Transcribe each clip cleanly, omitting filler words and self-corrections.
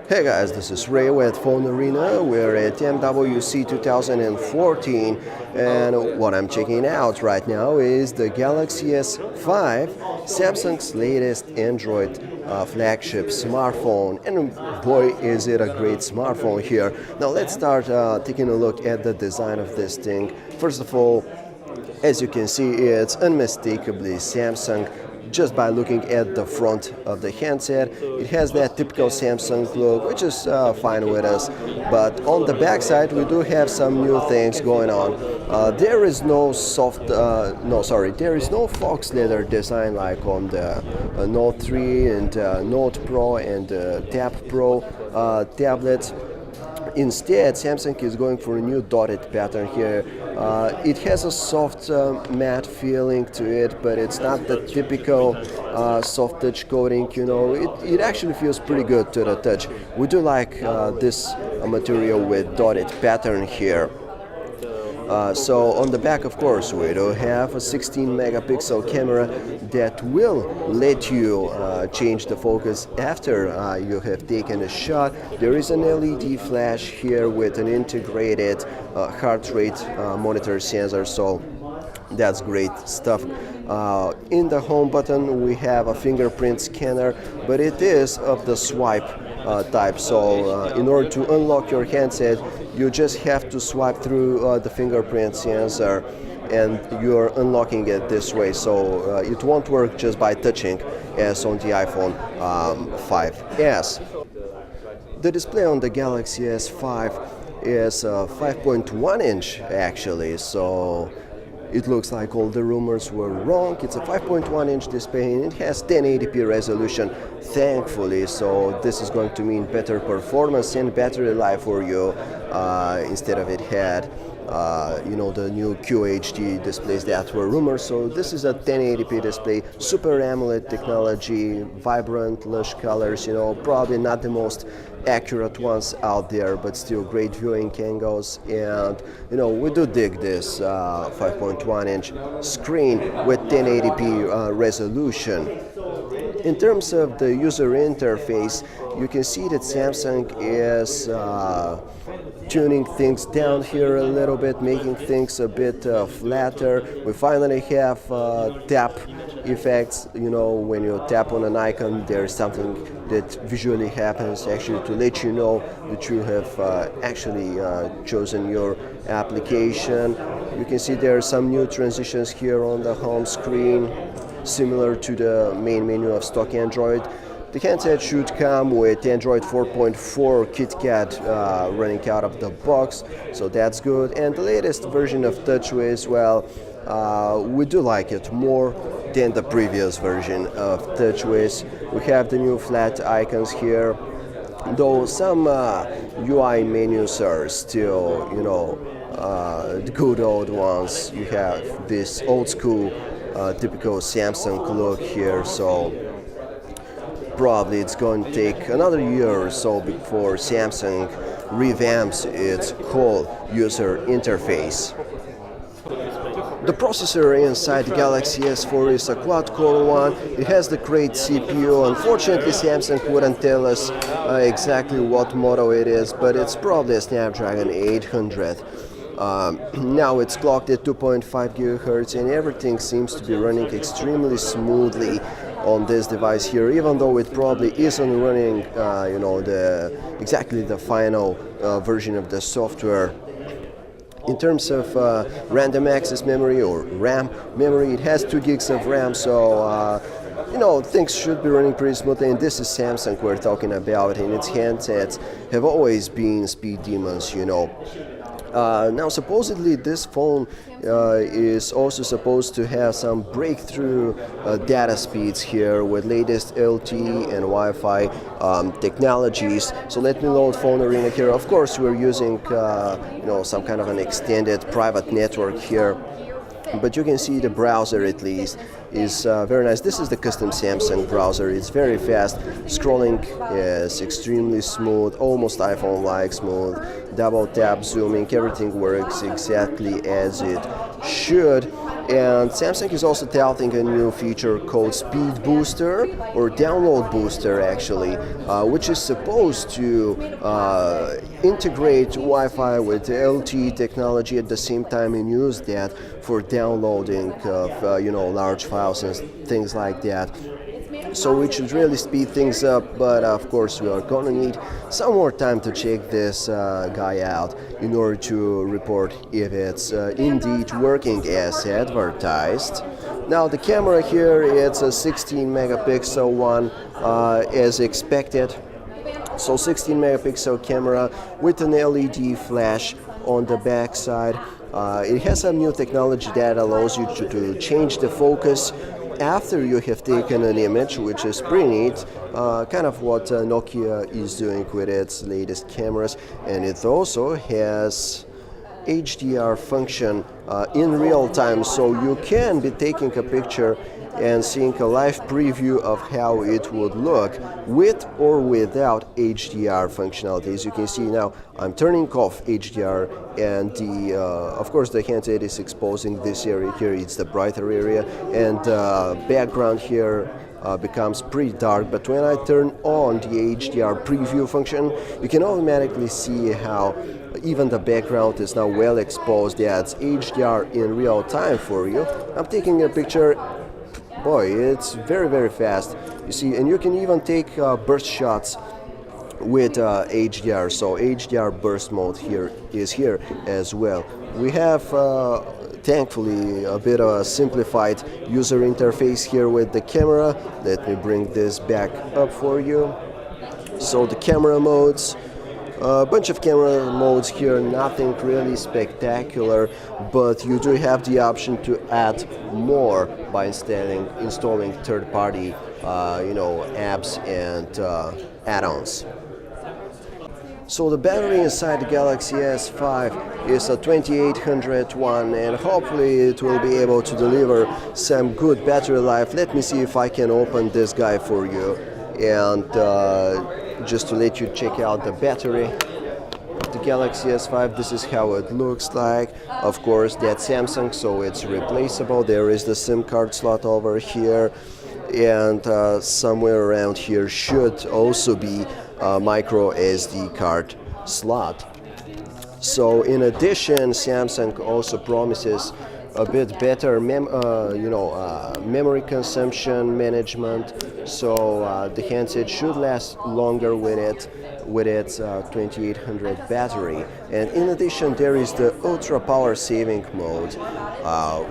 Hey guys, this is Ray with Phone Arena. We're at MWC 2014, and what I'm checking out right now is the Galaxy S5, Samsung's latest Android flagship smartphone. And boy, is it a great smartphone here. Now let's start taking a look at the design of this thing. First of all, as you can see, it's unmistakably Samsung. Just by looking at the front of the handset, it has that typical Samsung look, which is fine with us. But on the back side, we do have some new things going on. There is no there is no fox leather design like on the Note 3 and Note Pro and Tab Pro tablets. Instead, Samsung is going for a new dotted pattern here. It has a soft matte feeling to it, but it's not the typical soft touch coating. You know, it actually feels pretty good to the touch. We do like this material with dotted pattern here. So on the back, of course, we do have a 16 megapixel camera that will let you change the focus after you have taken a shot. There is an LED flash here with an integrated heart rate monitor sensor, so that's great stuff. In the home button, we have a fingerprint scanner, but it is of the swipe type. So in order to unlock your handset, you just have to swipe through the fingerprint sensor and you're unlocking it this way. So it won't work just by touching as on the iPhone 5s. The display on the Galaxy S5 is 5.1 inch actually, so it looks like all the rumors were wrong. It's a 5.1 inch display and it has 1080p resolution, thankfully, so this is going to mean better performance and battery life for you instead of it had the new QHD displays that were rumors. So this is a 1080p display, Super AMOLED technology, vibrant, lush colors, probably not the most accurate ones out there, but still great viewing angles. And we do dig this 5.1 inch screen with 1080p resolution. In terms of the user interface, you can see that Samsung is tuning things down here a little bit, making things a bit flatter. We finally have tap effects. When you tap on an icon, there's something that visually happens actually to let you know that you have actually chosen your application. You can see there are some new transitions here on the home screen, similar to the main menu of stock Android. The handset should come with Android 4.4 KitKat running out of the box, so that's good. And the latest version of TouchWiz, well, we do like it more than the previous version of TouchWiz. We have the new flat icons here, though some UI menus are still, the good old ones. You have this old school typical Samsung look here, so probably it's going to take another year or so before Samsung revamps its whole user interface. The processor inside the Galaxy S4 is a quad-core one. It has the great CPU. Unfortunately, Samsung wouldn't tell us exactly what model it is, but it's probably a Snapdragon 800. Now it's clocked at 2.5 GHz and everything seems to be running extremely smoothly on this device here, even though it probably isn't running exactly the final version of the software. In terms of random access memory or RAM memory, it has 2 gigs of RAM, so things should be running pretty smoothly. And this is Samsung we're talking about, and its handsets have always been speed demons. Now, supposedly this phone is also supposed to have some breakthrough data speeds here with latest LTE and Wi-Fi technologies. So let me load Phone Arena here. Of course, we're using some kind of an extended private network here. But you can see the browser at least is very nice. This is the custom Samsung browser. It's very fast. Scrolling is extremely smooth, almost iPhone-like smooth. Double tap zooming, everything works exactly as it should. And Samsung is also touting a new feature called Speed Booster, or Download Booster actually, which is supposed to integrate Wi-Fi with LTE technology at the same time and use that for downloading of large files and things like that. So it should really speed things up, but of course we are gonna need some more time to check this guy out in order to report if it's indeed working as advertised. Now the camera here, it's a 16 megapixel one as expected. So 16 megapixel camera with an LED flash on the back side. It has some new technology that allows you to change the focus after you have taken an image, which is pretty neat, kind of what Nokia is doing with its latest cameras. And it also has HDR function in real time, so you can be taking a picture and seeing a live preview of how it would look with or without HDR functionality. As you can see now, I'm turning off HDR, and of course the handset is exposing this area here. It's the brighter area, and background here becomes pretty dark. But when I turn on the HDR preview function, you can automatically see how even the background is now well exposed. Yeah, it's HDR in real time for you. I'm taking a picture. Boy, it's very, very fast. You see, and you can even take burst shots with HDR. So HDR burst mode here is here as well. We have thankfully a bit of a simplified user interface here with the camera. Let me bring this back up for you. So the camera modes, a bunch of camera modes here, nothing really spectacular, but you do have the option to add more by installing third-party apps and add-ons. So the battery inside the Galaxy S5 is a 2800 one, and hopefully it will be able to deliver some good battery life. Let me see if I can open this guy for you, and just to let you check out the battery. The Galaxy S5, this is how it looks like. Of course, that's Samsung, so it's replaceable. There is the SIM card slot over here, and somewhere around here should also be a micro SD card slot. So in addition, Samsung also promises a bit better memory consumption management, so the handset should last longer with its 2800 battery. And in addition, there is the ultra power saving mode,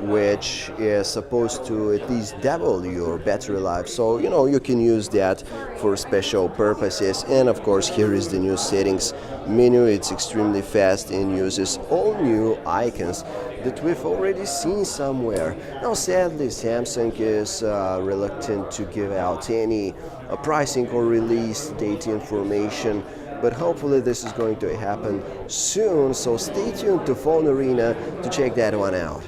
which is supposed to at least double your battery life, so you can use that for special purposes. And of course, here is the new settings menu. It's extremely fast and uses all new icons that we've already seen somewhere. Now sadly, Samsung is reluctant to give out any pricing or release date information, but hopefully this is going to happen soon, so stay tuned to Phone Arena to check that one out.